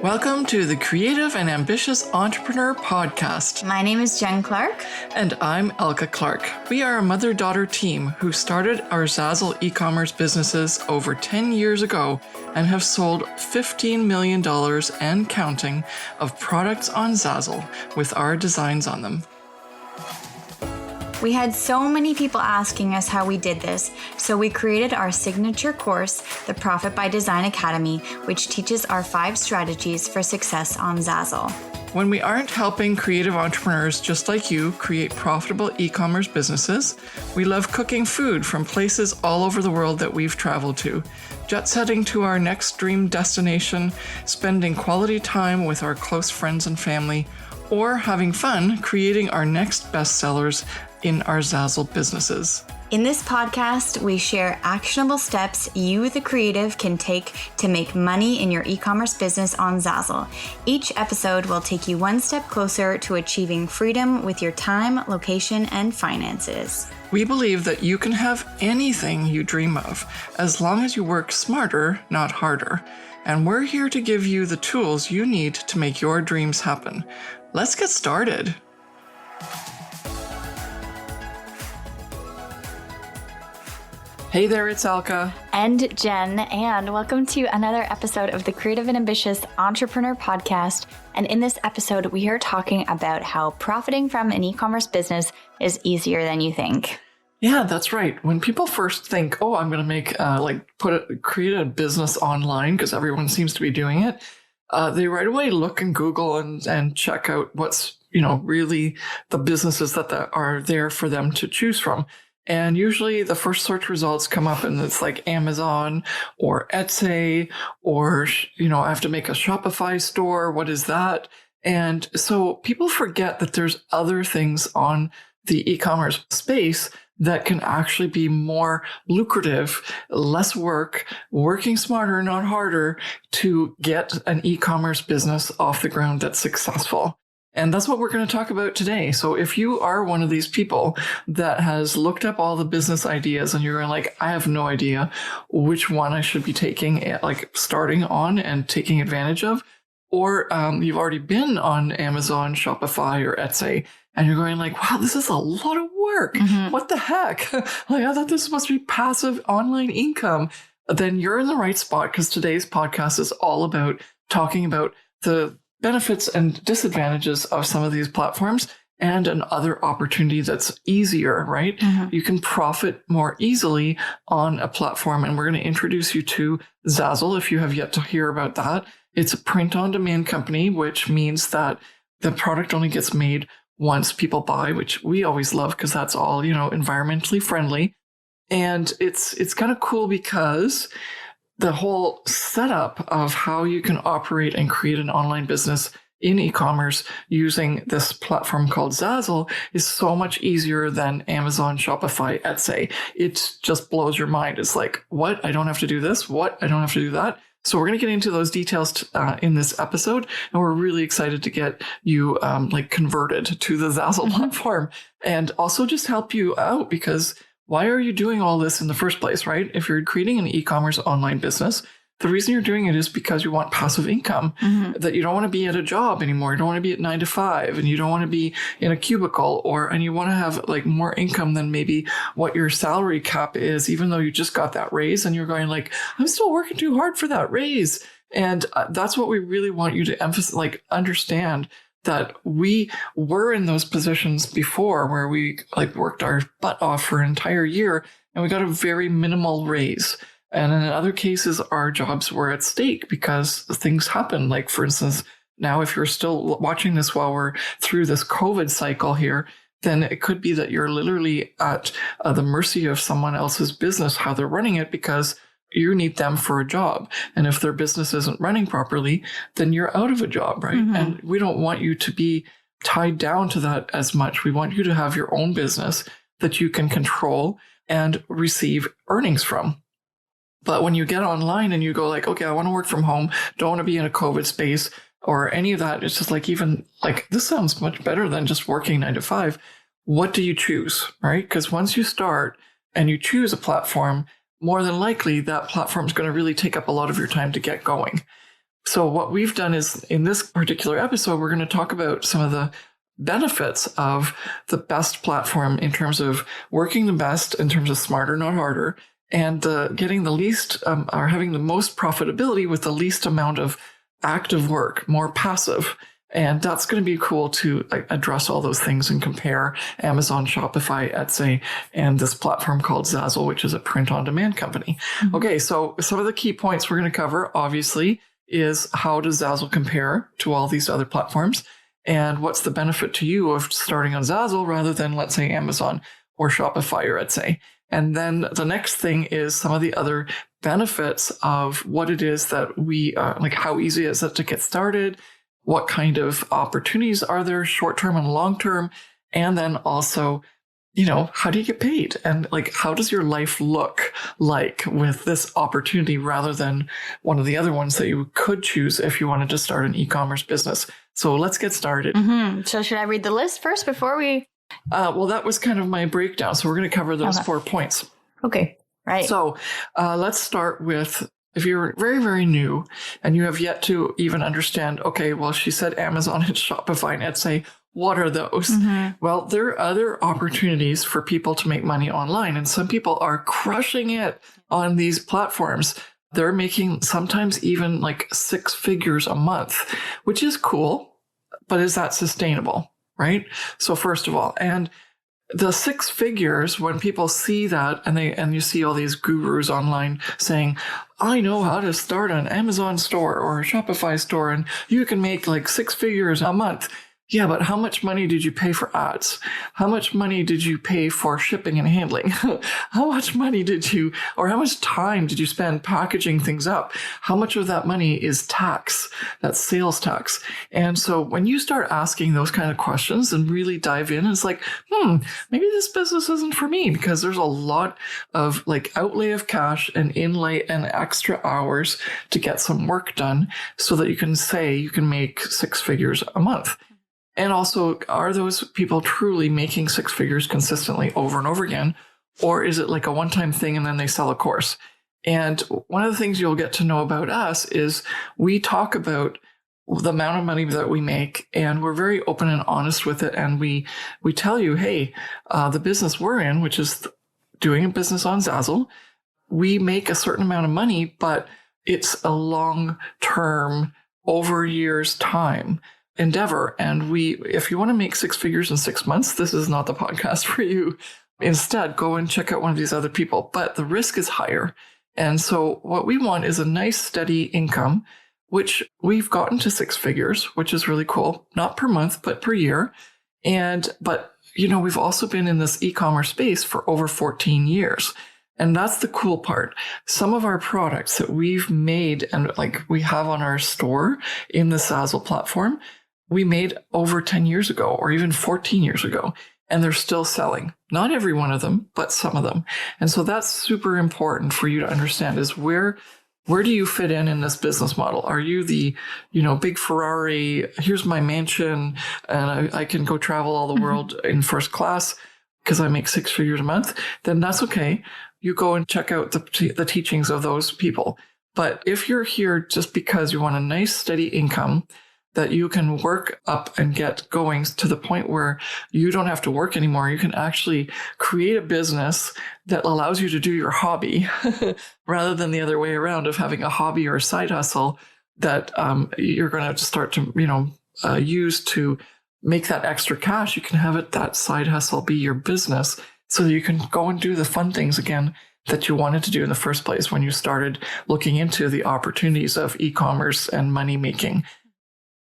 Welcome to the Creative and Ambitious Entrepreneur Podcast. My name is Jen Clark. And I'm Elka Clark. We are a mother-daughter team who started our Zazzle e-commerce businesses over 10 years ago and have sold $15 million and counting of products on Zazzle with our designs on them. We had so many people asking us how we did this, so we created our signature course, the Profit by Design Academy, which teaches our 5 strategies for success on Zazzle. When we aren't helping creative entrepreneurs just like you create profitable e-commerce businesses, we love cooking food from places all over the world that we've traveled to, jet setting to our next dream destination, spending quality time with our close friends and family, or having fun creating our next bestsellers in our Zazzle businesses. In this podcast, we share actionable steps you, the creative, can take to make money in your e-commerce business on Zazzle. Each episode will take you one step closer to achieving freedom with your time, location, and finances. We believe that you can have anything you dream of, as long as you work smarter, not harder. And we're here to give you the tools you need to make your dreams happen. Let's get started. Hey there, it's Elka. And Jen, and welcome to another episode of the Creative and Ambitious Entrepreneur Podcast. And in this episode, we are talking about how profiting from an e-commerce business is easier than you think. Yeah, that's right. When people first think, oh, I'm going to create a business online because everyone seems to be doing it, they right away look in Google and check out what's, really the businesses that are there for them to choose from. And usually the first search results come up and it's like Amazon or Etsy or, I have to make a Shopify store. What is that? And so people forget that there's other things on the e-commerce space that can actually be more lucrative, less work, working smarter, not harder to get an e-commerce business off the ground that's successful. And that's what we're going to talk about today. So if you are one of these people that has looked up all the business ideas and you're like, I have no idea which one I should be starting on and taking advantage of, or you've already been on Amazon, Shopify, or Etsy, and you're going like, wow, this is a lot of work. Mm-hmm. What the heck? I thought this was supposed to be passive online income. Then you're in the right spot because today's podcast is all about talking about the benefits and disadvantages of some of these platforms and another opportunity that's easier, right? Mm-hmm. You can profit more easily on a platform. And we're going to introduce you to Zazzle if you have yet to hear about that. It's a print-on-demand company, which means that the product only gets made once people buy, which we always love because that's all, environmentally friendly. And it's kind of cool because the whole setup of how you can operate and create an online business in e-commerce using this platform called Zazzle is so much easier than Amazon, Shopify, Etsy. It just blows your mind. It's like, what? I don't have to do this? What? I don't have to do that? So we're going to get into those details in this episode, and we're really excited to get you converted to the Zazzle platform and also just help you out because why are you doing all this in the first place, right? If you're creating an e-commerce online business, the reason you're doing it is because you want passive income, that you don't want to be at a job anymore. You don't want to be at 9 to 5 and you don't want to be in a cubicle and you want to have more income than maybe what your salary cap is, even though you just got that raise and you're going like, I'm still working too hard for that raise. And that's what we really want you to emphasize, understand that we were in those positions before where we worked our butt off for an entire year and we got a very minimal raise. And in other cases, our jobs were at stake because things happen. Like, for instance, now if you're still watching this while we're through this COVID cycle here, then it could be that you're literally at the mercy of someone else's business, how they're running it, because you need them for a job. And if their business isn't running properly, then you're out of a job, right? Mm-hmm. And we don't want you to be tied down to that as much. We want you to have your own business that you can control and receive earnings from. But when you get online and you go like, okay, I want to work from home, don't want to be in a COVID space or any of that. It's just this sounds much better than just working 9 to 5. What do you choose, right? Because once you start and you choose a platform, more than likely that platform is going to really take up a lot of your time to get going. So what we've done is in this particular episode, we're going to talk about some of the benefits of the best platform in terms of working the best, in terms of smarter, not harder, and getting the least or having the most profitability with the least amount of active work, more passive. And that's going to be cool to address all those things and compare Amazon, Shopify, Etsy, and this platform called Zazzle, which is a print-on-demand company. Mm-hmm. Okay, so some of the key points we're going to cover, obviously, is how does Zazzle compare to all these other platforms? And what's the benefit to you of starting on Zazzle rather than, let's say, Amazon or Shopify or Etsy? And then the next thing is some of the other benefits of what it is that we, like how easy is it to get started? What kind of opportunities are there, short-term and long-term? And then also, how do you get paid? And how does your life look like with this opportunity rather than one of the other ones that you could choose if you wanted to start an e-commerce business? So let's get started. Mm-hmm. So should I read the list first before we... Well, that was kind of my breakdown. So we're going to cover those 4 points. Okay, right. So let's start with, if you're very, very new and you have yet to even understand, okay, well, she said Amazon and Shopify and Etsy, what are those? Mm-hmm. Well, there are other opportunities for people to make money online. And some people are crushing it on these platforms. They're making sometimes even 6 figures a month, which is cool, but is that sustainable? Right? So first of all, and the 6 figures, when people see that and you see all these gurus online saying, I know how to start an Amazon store or a Shopify store and you can make 6 figures a month. Yeah, but how much money did you pay for ads? How much money did you pay for shipping and handling? How much money or how much time did you spend packaging things up? How much of that money is tax? That's sales tax. And so when you start asking those kind of questions and really dive in, it's maybe this business isn't for me because there's a lot of outlay of cash and inlay and extra hours to get some work done so that you can say you can make 6 figures a month. And also, are those people truly making 6 figures consistently over and over again? Or is it a one-time thing and then they sell a course? And one of the things you'll get to know about us is we talk about the amount of money that we make, and we're very open and honest with it. And we tell you, hey, the business we're in, which is doing a business on Zazzle, we make a certain amount of money, but it's a long-term, over years time endeavor. And if you want to make 6 figures in 6 months, this is not the podcast for you. Instead, go and check out one of these other people. But the risk is higher. And so what we want is a nice steady income, which we've gotten to 6 figures, which is really cool. Not per month, but per year. But we've also been in this e-commerce space for over 14 years. And that's the cool part. Some of our products that we've made and we have on our store in the Zazzle platform, we made over 10 years ago or even 14 years ago, and they're still selling. Not every one of them, but some of them. And so that's super important for you to understand is where do you fit in this business model? Are you the, big Ferrari, here's my mansion, and I can go travel all the world in first class because I make 6 figures a month? Then that's okay. You go and check out the teachings of those people. But if you're here just because you want a nice, steady income that you can work up and get going to the point where you don't have to work anymore, you can actually create a business that allows you to do your hobby rather than the other way around of having a hobby or a side hustle that you're going to start to, use to make that extra cash. You can have that side hustle be your business so that you can go and do the fun things again that you wanted to do in the first place when you started looking into the opportunities of e-commerce and money making.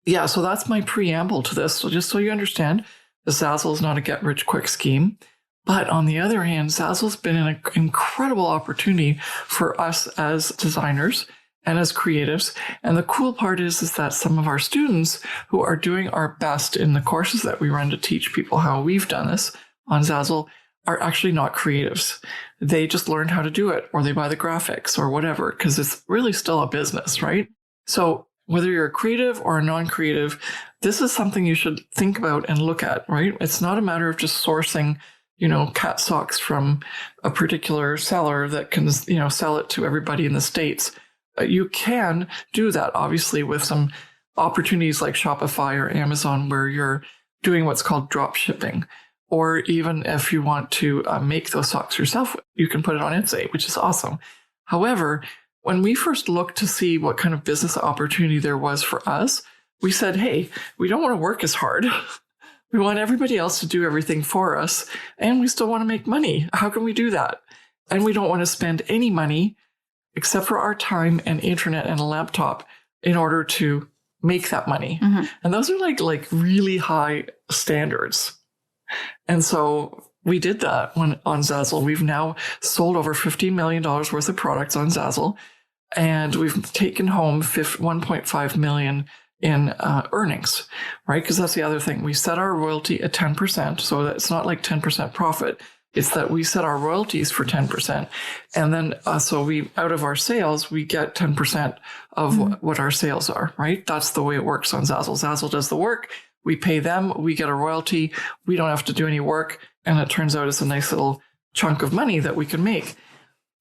Yeah, so that's my preamble to this. So just so you understand, the Zazzle is not a get-rich-quick scheme. But on the other hand, Zazzle's been an incredible opportunity for us as designers and as creatives. And the cool part is that some of our students who are doing our best in the courses that we run to teach people how we've done this on Zazzle are actually not creatives. They just learned how to do it, or they buy the graphics or whatever, because it's really still a business, right? So whether you're a creative or a non-creative, this is something you should think about and look at, right? It's not a matter of just sourcing, cat socks from a particular seller that can, sell it to everybody in the States. you can do that, obviously, with some opportunities like Shopify or Amazon where you're doing what's called drop shipping. Or even if you want to make those socks yourself, you can put it on Etsy, which is awesome. However, when we first looked to see what kind of business opportunity there was for us, we said, hey, we don't want to work as hard. We want everybody else to do everything for us, and we still want to make money. How can we do that? And we don't want to spend any money except for our time and internet and a laptop in order to make that money. Mm-hmm. And those are like really high standards. And so we did that on Zazzle. We've now sold over $15 million worth of products on Zazzle, and we've taken home $1.5 million in earnings, right? Because that's the other thing. We set our royalty at 10%, so that it's not like 10% profit. It's that we set our royalties for 10%. And then, so we, out of our sales, we get 10% of what our sales are, right? That's the way it works on Zazzle. Zazzle does the work. We pay them. We get a royalty. We don't have to do any work. And it turns out it's a nice little chunk of money that we can make.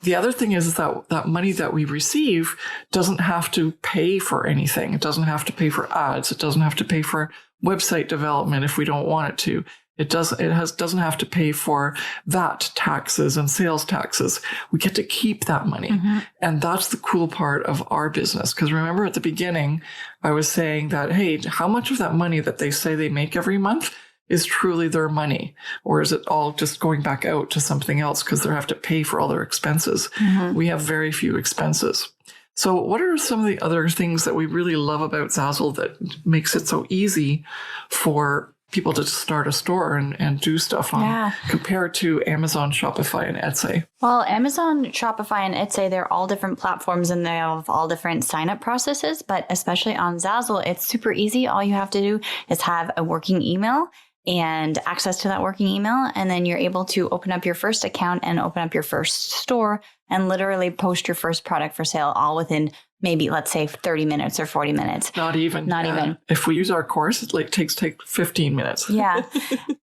The other thing is that that money that we receive doesn't have to pay for anything. It doesn't have to pay for ads. It doesn't have to pay for website development if we don't want it to. It doesn't have to pay for VAT taxes and sales taxes. We get to keep that money. Mm-hmm. And that's the cool part of our business. Because remember at the beginning, I was saying that, hey, how much of that money that they say they make every month is truly their money? Or is it all just going back out to something else because they have to pay for all their expenses? Mm-hmm. We have very few expenses. So what are some of the other things that we really love about Zazzle that makes it so easy for people to start a store and do stuff on compared to Amazon, Shopify, and Etsy? Well, Amazon, Shopify, and Etsy, they're all different platforms and they have all different sign-up processes. But especially on Zazzle, it's super easy. All you have to do is have a working email and access to that working email. And then you're able to open up your first account and open up your first store and literally post your first product for sale all within maybe, let's say, 30 minutes or 40 minutes. Not even. If we use our course, it takes 15 minutes. Yeah.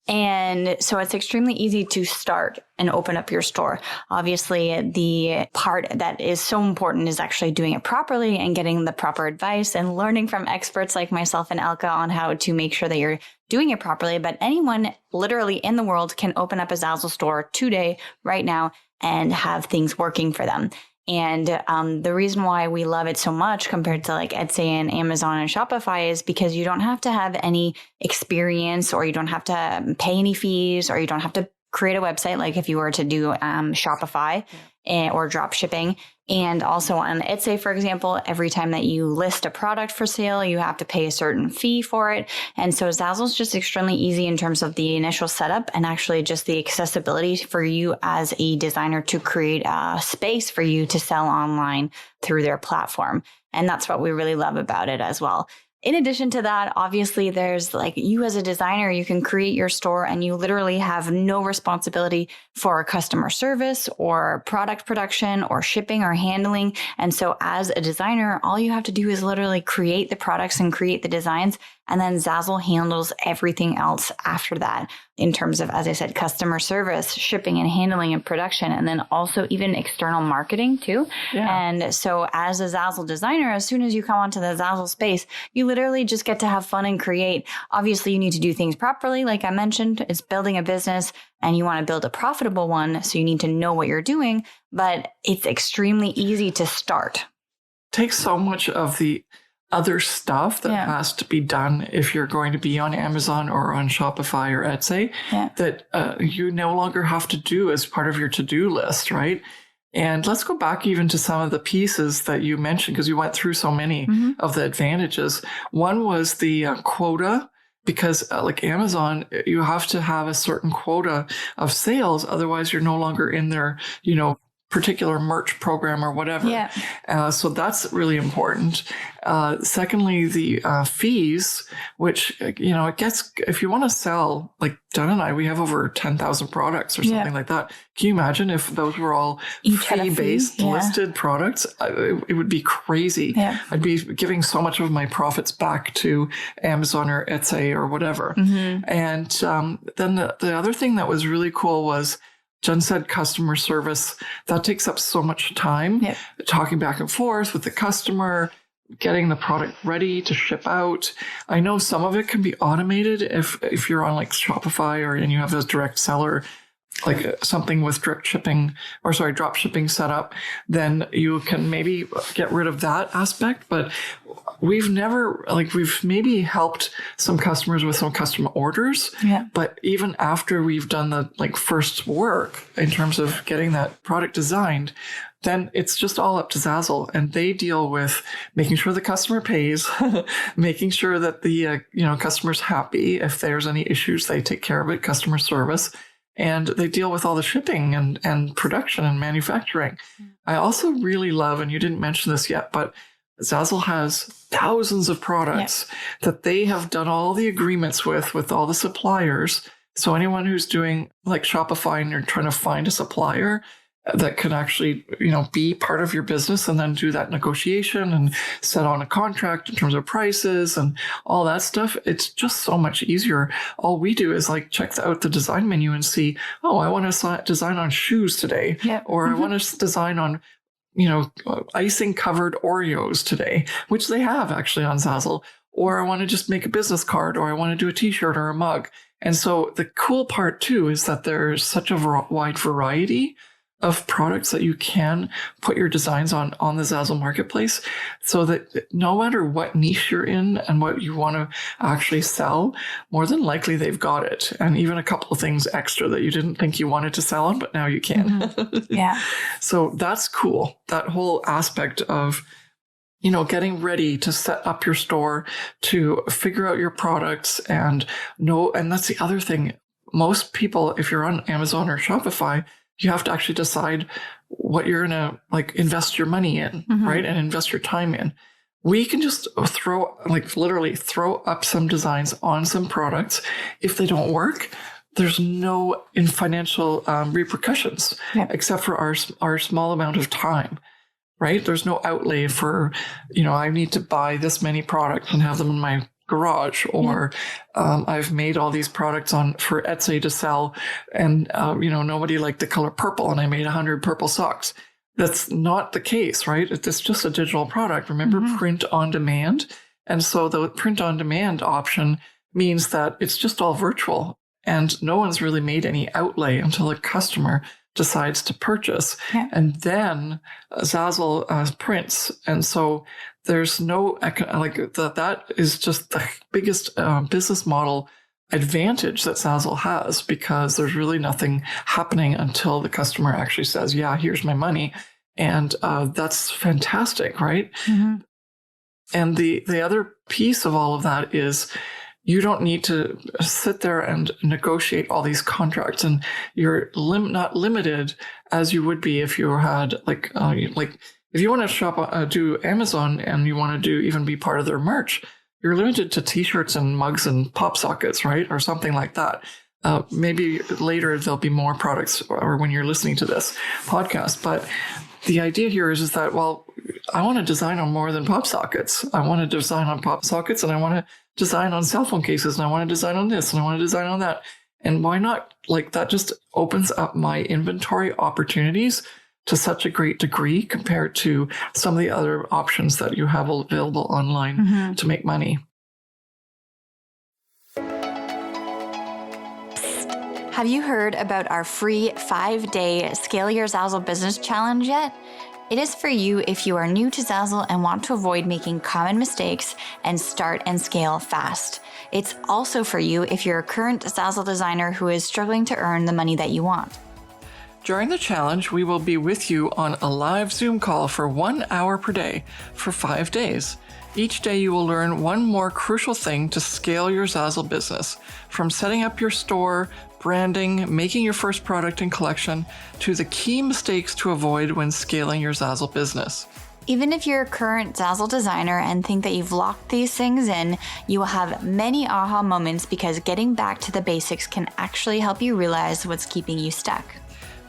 And so it's extremely easy to start and open up your store. Obviously, the part that is so important is actually doing it properly and getting the proper advice and learning from experts like myself and Elka on how to make sure that you're doing it properly. But anyone literally in the world can open up a Zazzle store today, right now, and have things working for them. And the reason why we love it so much compared to like Etsy and Amazon and Shopify is because you don't have to have any experience, or you don't have to pay any fees, or you don't have to create a website like if you were to do Shopify or drop shipping. And also on Etsy, for example, every time that you list a product for sale, you have to pay a certain fee for it. And so Zazzle is just extremely easy in terms of the initial setup and actually just the accessibility for you as a designer to create a space for you to sell online through their platform. And that's what we really love about it as well. In addition to that, obviously, there's like you as a designer, you can create your store and you literally have no responsibility for customer service or product production or shipping or handling. And so as a designer, all you have to do is literally create the products and create the designs. And then Zazzle handles everything else after that in terms of, as I said, customer service, shipping and handling and production, and then also even external marketing too. Yeah. And so as a Zazzle designer, as soon as you come onto the Zazzle space, you literally just get to have fun and create. Obviously, you need to do things properly. Like I mentioned, it's building a business and you want to build a profitable one. So you need to know what you're doing, but it's extremely easy to start. Takes so much of the other stuff that has to be done if you're going to be on Amazon or on Shopify or Etsy that you no longer have to do as part of your to-do list, right? And let's go back even to some of the pieces that you mentioned, because you went through so many of the advantages. One was the quota, because like Amazon, you have to have a certain quota of sales. Otherwise, you're no longer in their, particular merch program or whatever. Yeah. So that's really important. Secondly, the fees, which, it gets, if you want to sell, like Jen and I, we have over 10,000 products or something like that. Can you imagine if those were all fee-based listed products? It would be crazy. Yeah. I'd be giving so much of my profits back to Amazon or Etsy or whatever. Mm-hmm. And then the other thing that was really cool was Jen said customer service, that takes up so much time. Yep. Talking back and forth with the customer, getting the product ready to ship out. I know some of it can be automated if you're on like Shopify and you have a direct seller, like something with drop shipping set up, then you can maybe get rid of that aspect. But we've maybe helped some customers with some custom orders. Yeah. But even after we've done the first work in terms of getting that product designed, then it's just all up to Zazzle, and they deal with making sure the customer pays, making sure that the customer's happy. If there's any issues, they take care of it, customer service. And they deal with all the shipping and production and manufacturing. I also really love, and you didn't mention this yet, but Zazzle has thousands of products that they have done all the agreements with all the suppliers. So anyone who's doing like Shopify and you're trying to find a supplier that can actually, be part of your business and then do that negotiation and set on a contract in terms of prices and all that stuff. It's just so much easier. All we do is check out the design menu and see, oh, I want to design on shoes today, or I want to design on, icing covered Oreos today, which they have actually on Zazzle, or I want to just make a business card, or I want to do a t-shirt or a mug. And so the cool part too is that there's such a wide variety of products that you can put your designs on the Zazzle marketplace, so that no matter what niche you're in and what you want to actually sell, more than likely they've got it. And even a couple of things extra that you didn't think you wanted to sell on, but now you can. Mm-hmm. Yeah. So that's cool. That whole aspect of, getting ready to set up your store, to figure out your products and that's the other thing. Most people, if you're on Amazon or Shopify, you have to actually decide what you're going to invest your money in, right? And invest your time in. We can just literally throw up some designs on some products. If they don't work, there's no financial repercussions except for our small amount of time, right? There's no outlay for, I need to buy this many products and have them in my garage, or I've made all these products for Etsy to sell, and nobody liked the color purple, and I made 100 purple socks. That's not the case, right? It's just a digital product. Remember, print on demand. And so the print on demand option means that it's just all virtual, and no one's really made any outlay until a customer decides to purchase. And then Zazzle prints. And so there's no, that is just the biggest business model advantage that Zazzle has, because there's really nothing happening until the customer actually says, yeah, here's my money. And that's fantastic, right? And the other piece of all of that is, you don't need to sit there and negotiate all these contracts, and you're not limited as you would be if you had if you want to do Amazon and you want to even be part of their merch, you're limited to t-shirts and mugs and pop sockets, right? Or something like that. Maybe later there'll be more products, or when you're listening to this podcast. But the idea here is that, well, I want to design on more than pop sockets. I want to design on pop sockets, and I want to design on cell phone cases, and I want to design on this, and I want to design on that. And why not? That just opens up my inventory opportunities to such a great degree compared to some of the other options that you have available online to make money. Have you heard about our free 5-day Scale Your Zazzle Business Challenge yet? It is for you if you are new to Zazzle and want to avoid making common mistakes and start and scale fast. It's also for you if you're a current Zazzle designer who is struggling to earn the money that you want. During the challenge, we will be with you on a live Zoom call for 1 hour per day for 5 days. Each day you will learn one more crucial thing to scale your Zazzle business, from setting up your store, branding, making your first product and collection, to the key mistakes to avoid when scaling your Zazzle business. Even if you're a current Zazzle designer and think that you've locked these things in, you will have many aha moments, because getting back to the basics can actually help you realize what's keeping you stuck.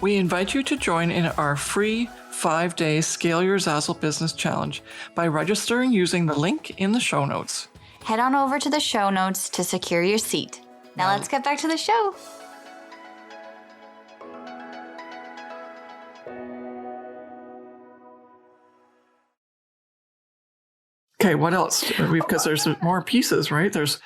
We invite you to join in our free 5-day Scale Your Zazzle Business Challenge by registering using the link in the show notes. Head on over to the show notes to secure your seat. Now let's get back to the show. Okay, what else? Because there's more pieces, right? There's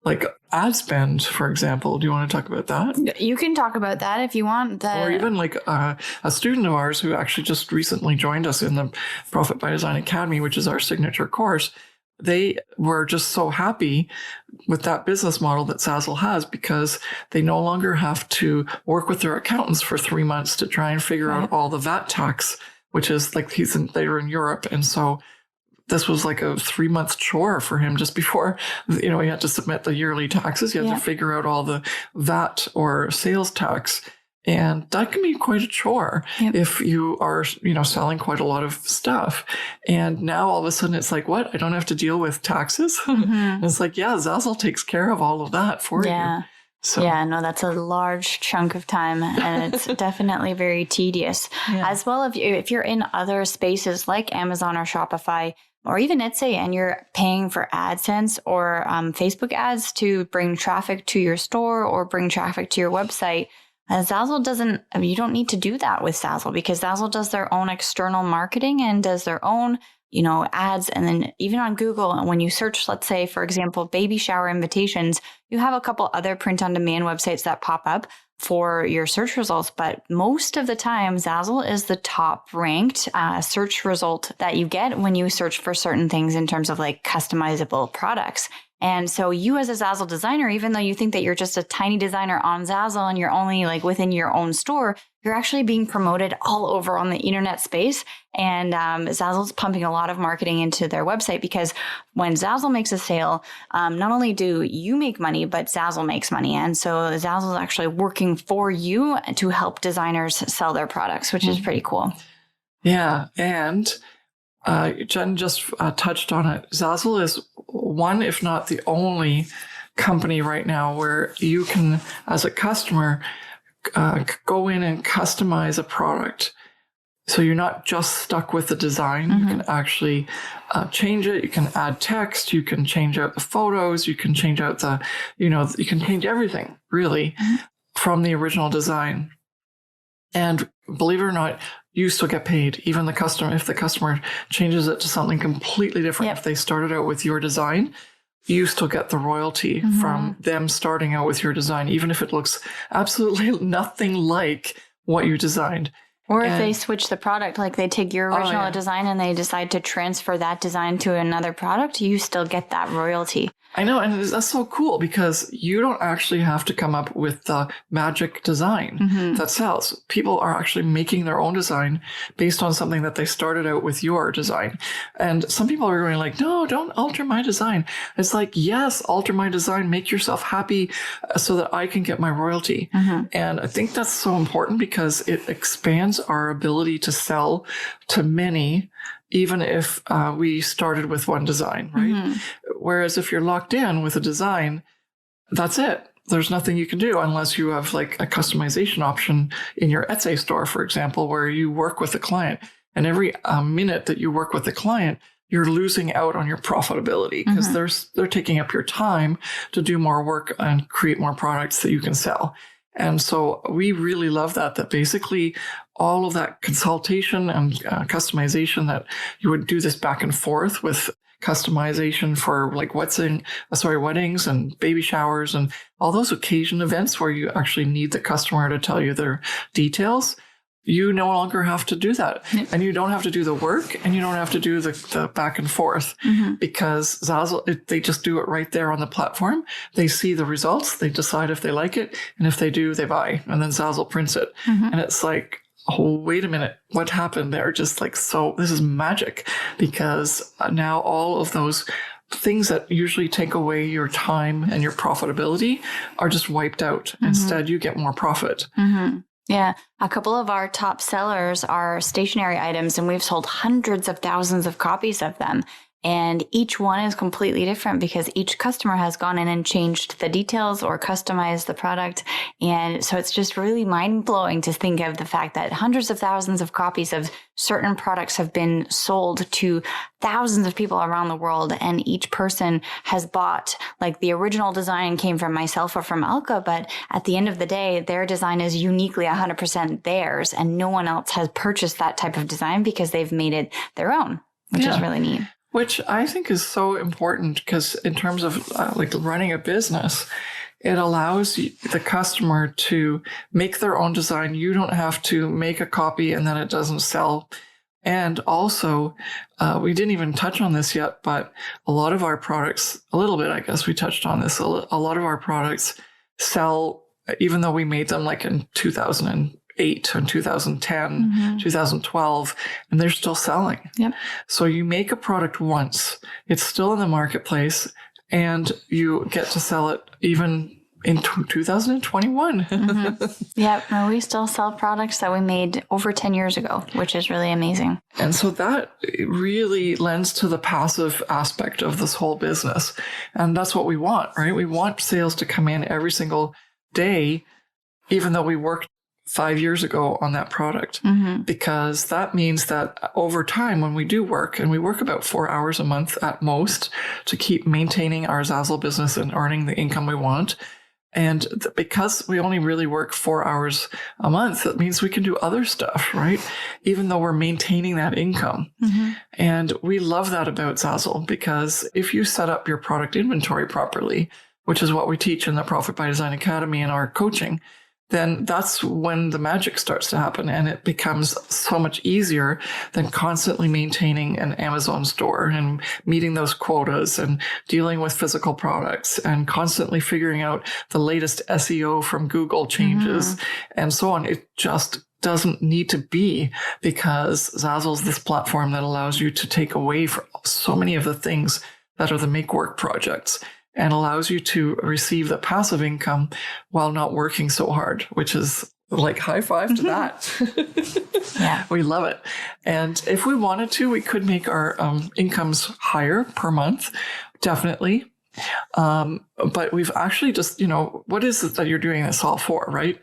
like ad spend, for example. Do you want to talk about that? You can talk about that if you want. Or even like a student of ours who actually just recently joined us in the Profit by Design Academy, which is our signature course. They were just so happy with that business model that Zazzle has because they no longer have to work with their accountants for 3 months to try and figure out all the VAT tax, which is like they were in Europe. And so this was like a 3-month chore for him just before, he had to submit the yearly taxes. He had to figure out all the VAT or sales tax. And that can be quite a chore if you are, selling quite a lot of stuff. And now all of a sudden it's like, what? I don't have to deal with taxes? And it's like, yeah, Zazzle takes care of all of that for you. So. Yeah, no, that's a large chunk of time, and it's definitely very tedious. As well, if you're in other spaces like Amazon or Shopify, or even Etsy, and you're paying for AdSense or Facebook ads to bring traffic to your store or bring traffic to your website, Zazzle doesn't, you don't need to do that with Zazzle because Zazzle does their own external marketing and does their own, ads. And then even on Google, when you search, let's say, for example, baby shower invitations, you have a couple other print on demand websites that pop up for your search results. But most of the time, Zazzle is the top ranked search result that you get when you search for certain things in terms of like customizable products. And so you as a Zazzle designer, even though you think that you're just a tiny designer on Zazzle and you're only like within your own store, you're actually being promoted all over on the internet space. And Zazzle's pumping a lot of marketing into their website because when Zazzle makes a sale, not only do you make money, but Zazzle makes money. And so Zazzle is actually working for you to help designers sell their products, which is pretty cool. Yeah. And Jen just touched on it. Zazzle is one, if not the only company right now where you can, as a customer, go in and customize a product. So you're not just stuck with the design. You can actually change it. You can add text. You can change out the photos. You can change out you can change everything really from the original design. And believe it or not, you still get paid, even if the customer changes it to something completely different. If they started out with your design, you still get the royalty from them starting out with your design, even if it looks absolutely nothing like what you designed. Or if they switch the product, like they take your original design and they decide to transfer that design to another product, you still get that royalty. I know, and that's so cool because you don't actually have to come up with the magic design that sells. People are actually making their own design based on something that they started out with your design. And some people are going like, no, don't alter my design. It's like, yes, alter my design, make yourself happy so that I can get my royalty. And I think that's so important because it expands our ability to sell to many, even if we started with one design, right? Whereas if you're locked in with a design, that's it. There's nothing you can do unless you have like a customization option in your Etsy store, for example, where you work with the client. And every minute that you work with the client, you're losing out on your profitability because they're taking up your time to do more work and create more products that you can sell. And so we really love that basically all of that consultation and customization that you would do this back and forth with customization for like weddings and baby showers and all those occasion events where you actually need the customer to tell you their details. You no longer have to do that. And you don't have to do the work and you don't have to do the back and forth because Zazzle, they just do it right there on the platform. They see the results. They decide if they like it. And if they do, they buy. And then Zazzle prints it. And it's like, oh, wait a minute. What happened there? Just like, so this is magic because now all of those things that usually take away your time and your profitability are just wiped out. Instead, you get more profit. Yeah. A couple of our top sellers are stationery items, and we've sold hundreds of thousands of copies of them. And each one is completely different because each customer has gone in and changed the details or customized the product. And so it's just really mind-blowing to think of the fact that hundreds of thousands of copies of certain products have been sold to thousands of people around the world. And each person has bought, like the original design came from myself or from Alka, but at the end of the day, their design is uniquely 100% theirs. And no one else has purchased that type of design because they've made it their own, which is really neat. Which I think is so important because in terms of like running a business, it allows the customer to make their own design. You don't have to make a copy and then it doesn't sell. And also, we didn't even touch on this yet, but a lot of our products, a little bit, I guess we touched on this, a lot of our products sell, even though we made them like in 2008 and 2010, 2012, and they're still selling. Yep. So you make a product once, it's still in the marketplace, and you get to sell it even in 2021. Yep. Well, we still sell products that we made over 10 years ago, which is really amazing. And so that really lends to the passive aspect of this whole business. And that's what we want, right? We want sales to come in every single day, even though we worked 5 years ago on that product, because that means that over time, when we do work, and we work about 4 hours a month at most to keep maintaining our Zazzle business and earning the income we want. And because we only really work 4 hours a month, that means we can do other stuff, right? Even though we're maintaining that income. And we love that about Zazzle, because if you set up your product inventory properly, which is what we teach in the Profit by Design Academy and our coaching, then that's when the magic starts to happen. And it becomes so much easier than constantly maintaining an Amazon store and meeting those quotas and dealing with physical products and constantly figuring out the latest SEO from Google changes and so on. It just doesn't need to be, because Zazzle is this platform that allows you to take away from so many of the things that are the make work projects, and allows you to receive the passive income while not working so hard, which is like high five to that. Yeah. We love it. And if we wanted to, we could make our incomes higher per month, definitely. But we've actually just, what is it that you're doing this all for, right?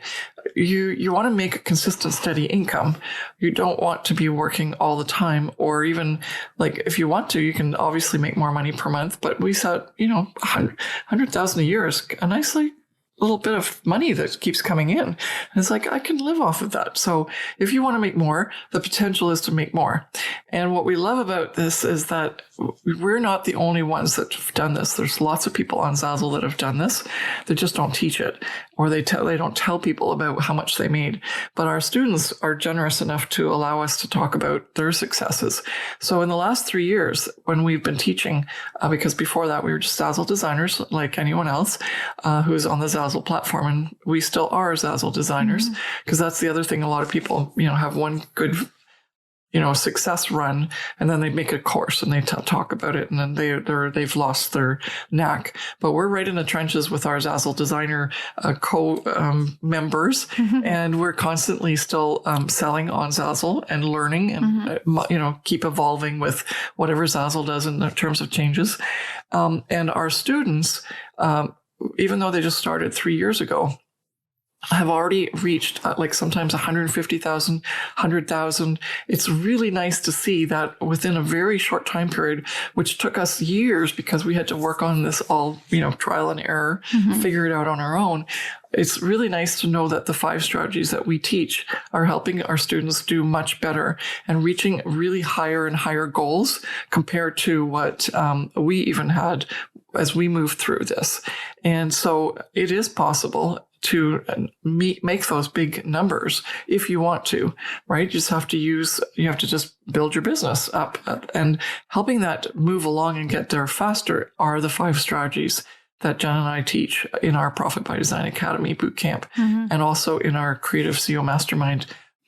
You want to make a consistent, steady income. You don't want to be working all the time, or even like if you want to, you can obviously make more money per month. But we said, 100,000 a year is a nicely little bit of money that keeps coming in. And it's like, I can live off of that. So if you want to make more, the potential is to make more. And what we love about this is that we're not the only ones that have done this. There's lots of people on Zazzle that have done this. They just don't teach it, or they don't tell people about how much they made. But our students are generous enough to allow us to talk about their successes. So in the last 3 years, when we've been teaching, because before that we were just Zazzle designers like anyone else who's on the Zazzle platform, and we still are Zazzle designers, because that's the other thing. A lot of people, have one good success run, and then they make a course and they talk about it, and then they've lost their knack. But we're right in the trenches with our Zazzle designer members, and we're constantly still selling on Zazzle and learning and keep evolving with whatever Zazzle does in terms of changes. And our students, even though they just started 3 years ago, have already reached sometimes 150,000, 100,000. It's really nice to see that within a very short time period, which took us years because we had to work on this all, trial and error, figure it out on our own. It's really nice to know that the 5 strategies that we teach are helping our students do much better and reaching really higher and higher goals compared to what we even had as we moved through this. And so it is possible to make those big numbers if you want to, right? You have to just build your business up, and helping that move along and get there faster are the 5 strategies that Jen and I teach in our Profit by Design Academy bootcamp, and also in our Creative CEO Mastermind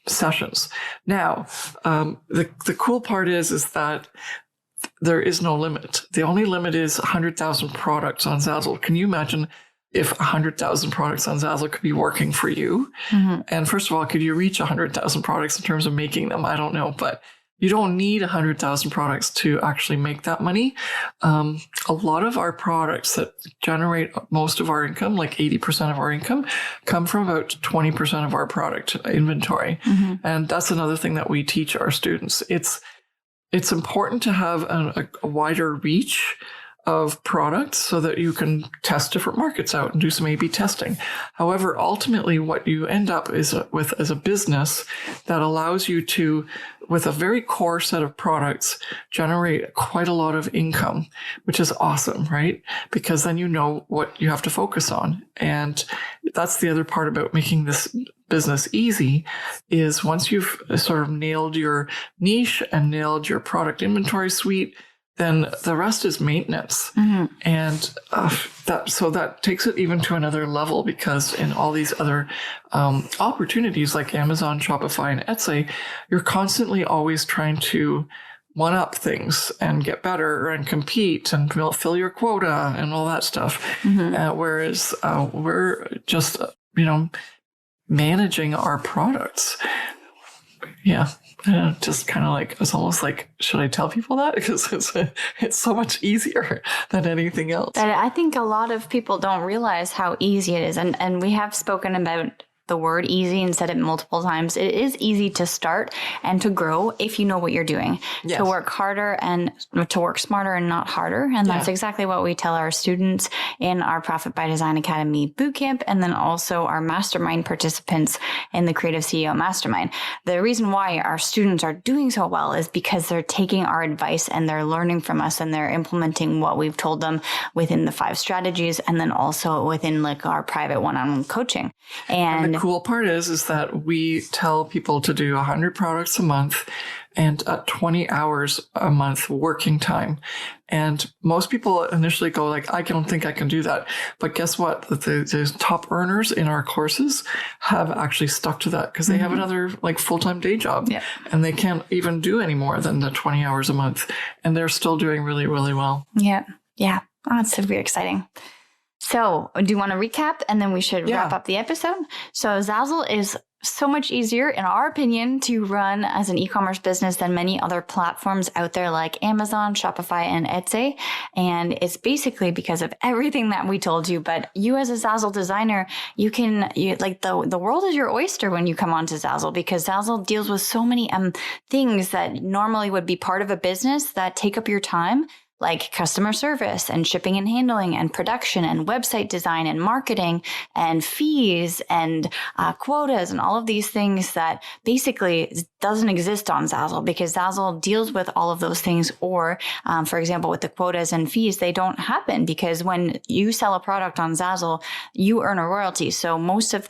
sessions. Now, the cool part is that there is no limit. The only limit is 100,000 products on Zazzle. Can you imagine if 100,000 products on Zazzle could be working for you? And first of all, could you reach 100,000 products in terms of making them? I don't know, but you don't need 100,000 products to actually make that money. A lot of our products that generate most of our income, like 80% of our income, come from about 20% of our product inventory. And that's another thing that we teach our students. It's important to have a wider reach of products so that you can test different markets out and do some A/B testing. However, ultimately what you end up is as a business that allows you to, with a very core set of products, generate quite a lot of income, which is awesome, right? Because then you know what you have to focus on. And that's the other part about making this business easy, is once you've sort of nailed your niche and nailed your product inventory suite, then the rest is maintenance. Mm-hmm. And that takes it even to another level, because in all these other opportunities like Amazon, Shopify, and Etsy, you're constantly always trying to one-up things and get better and compete and fill your quota and all that stuff. Mm-hmm. Whereas we're just, managing our products. Yeah. Just kind of like, it's almost like, should I tell people that? Because it's so much easier than anything else. But I think a lot of people don't realize how easy it is. And we have spoken about the word easy and said it multiple times. It is easy to start and to grow if you know what you're doing. Yes. To work harder and to work smarter and not harder. And that's exactly what we tell our students in our Profit by Design Academy bootcamp, and then also our mastermind participants in the Creative CEO Mastermind. The reason why our students are doing so well is because they're taking our advice and they're learning from us, and they're implementing what we've told them within the 5 strategies, and then also within like our private one-on-one coaching. And the cool part is that we tell people to do 100 products a month and 20 hours a month working time. And most people initially go like, I don't think I can do that. But guess what? The top earners in our courses have actually stuck to that, because they have another like full-time day job, and they can't even do any more than the 20 hours a month. And they're still doing really, really well. Yeah. Yeah. Oh, it's super exciting. So do you want to recap, and then we should wrap up the episode? So Zazzle is so much easier, in our opinion, to run as an e-commerce business than many other platforms out there like Amazon, Shopify, and Etsy. And it's basically because of everything that we told you. But you as a Zazzle designer, the world is your oyster when you come onto Zazzle, because Zazzle deals with so many things that normally would be part of a business that take up your time, like customer service and shipping and handling and production and website design and marketing and fees and quotas and all of these things that basically doesn't exist on Zazzle, because Zazzle deals with all of those things. Or, for example, with the quotas and fees, they don't happen, because when you sell a product on Zazzle, you earn a royalty. So most of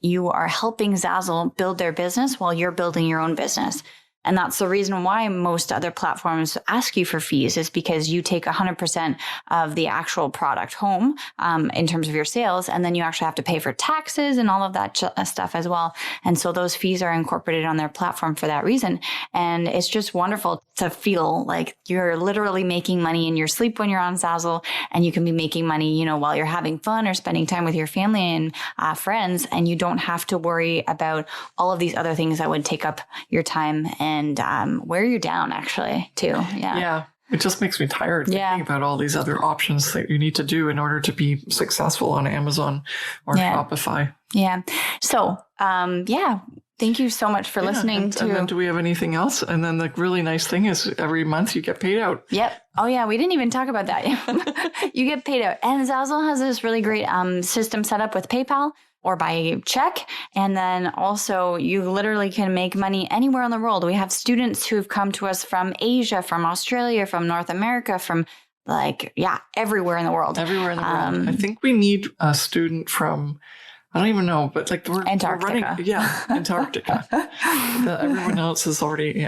you are helping Zazzle build their business while you're building your own business. And that's the reason why most other platforms ask you for fees, is because you take 100% of the actual product home in terms of your sales. And then you actually have to pay for taxes and all of that stuff as well. And so those fees are incorporated on their platform for that reason. And it's just wonderful to feel like you're literally making money in your sleep when you're on Zazzle, and you can be making money, while you're having fun or spending time with your family and friends. And you don't have to worry about all of these other things that would take up your time and wear you down, actually, too. Yeah. It just makes me tired thinking about all these other options that you need to do in order to be successful on Amazon or Shopify. Yeah. So, thank you so much for listening and then do we have anything else? And then the really nice thing is every month you get paid out. Yep. Oh, yeah. We didn't even talk about that. You get paid out. And Zazzle has this really great system set up with PayPal or by check. And then also you literally can make money anywhere in the world. We have students who've come to us from Asia, from Australia, from North America, from everywhere in the world. Everywhere in the world. I think we need a student from, I don't even know, but we're running. Antarctica. Everyone else is already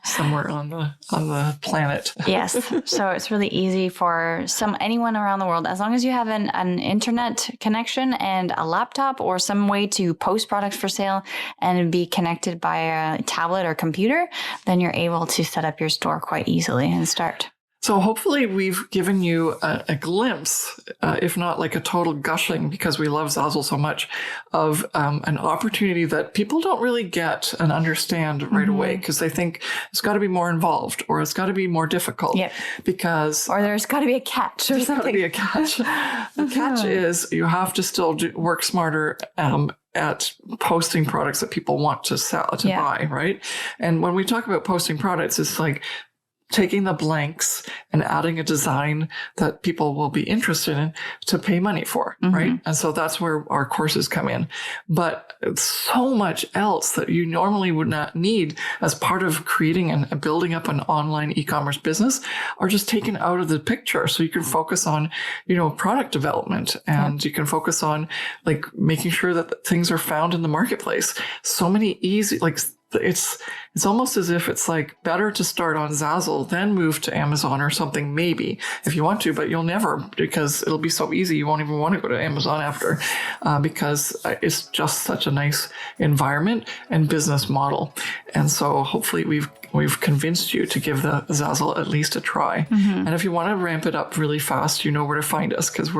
somewhere on the planet. Yes, so it's really easy for anyone around the world, as long as you have an internet connection and a laptop or some way to post products for sale and be connected by a tablet or computer. Then you're able to set up your store quite easily and start. So hopefully we've given you a glimpse, if not like a total gushing, because we love Zazzle so much, of an opportunity that people don't really get and understand right away, because they think it's got to be more involved or it's got to be more difficult. Yep. Or there's got to be a catch or something. There's got to be a catch. The catch is you have to still work smarter at posting products that people want to buy, right? And when we talk about posting products, it's like, taking the blanks and adding a design that people will be interested in to pay money for, right? And so that's where our courses come in. But so much else that you normally would not need as part of creating and building up an online e-commerce business are just taken out of the picture. So you can focus on, product development, and you can focus on like making sure that things are found in the marketplace. So many easy, like, it's almost as if it's like better to start on Zazzle, then move to Amazon or something, maybe if you want to, but you'll never, because it'll be so easy. You won't even want to go to Amazon after, because it's just such a nice environment and business model. And so hopefully we've convinced you to give the Zazzle at least a try. And if you want to ramp it up really fast, you know where to find us, because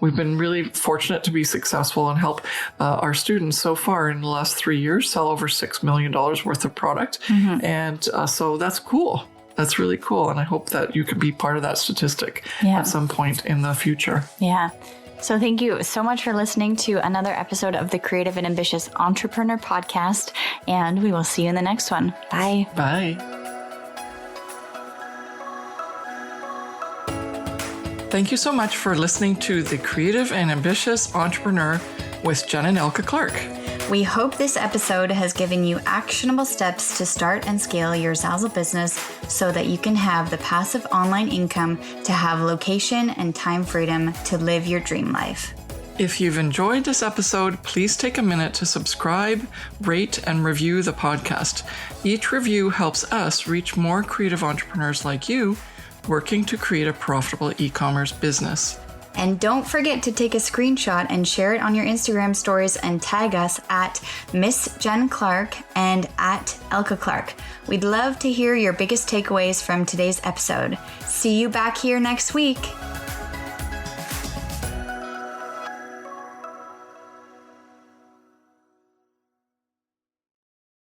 we've been really fortunate to be successful and help our students so far in the last 3 years sell over $6 million worth of product. And so that's cool. That's really cool. And I hope that you could be part of that statistic at some point in the future. Yeah. So thank you so much for listening to another episode of the Creative and Ambitious Entrepreneur Podcast. And we will see you in the next one. Bye. Bye. Thank you so much for listening to the Creative and Ambitious Entrepreneur with Jen and Elka Clark. We hope this episode has given you actionable steps to start and scale your Zazzle business so that you can have the passive online income to have location and time freedom to live your dream life. If you've enjoyed this episode, please take a minute to subscribe, rate, and review the podcast. Each review helps us reach more creative entrepreneurs like you working to create a profitable e-commerce business. And don't forget to take a screenshot and share it on your Instagram stories and tag us at Miss Jen Clark and at Elka Clark. We'd love to hear your biggest takeaways from today's episode. See you back here next week.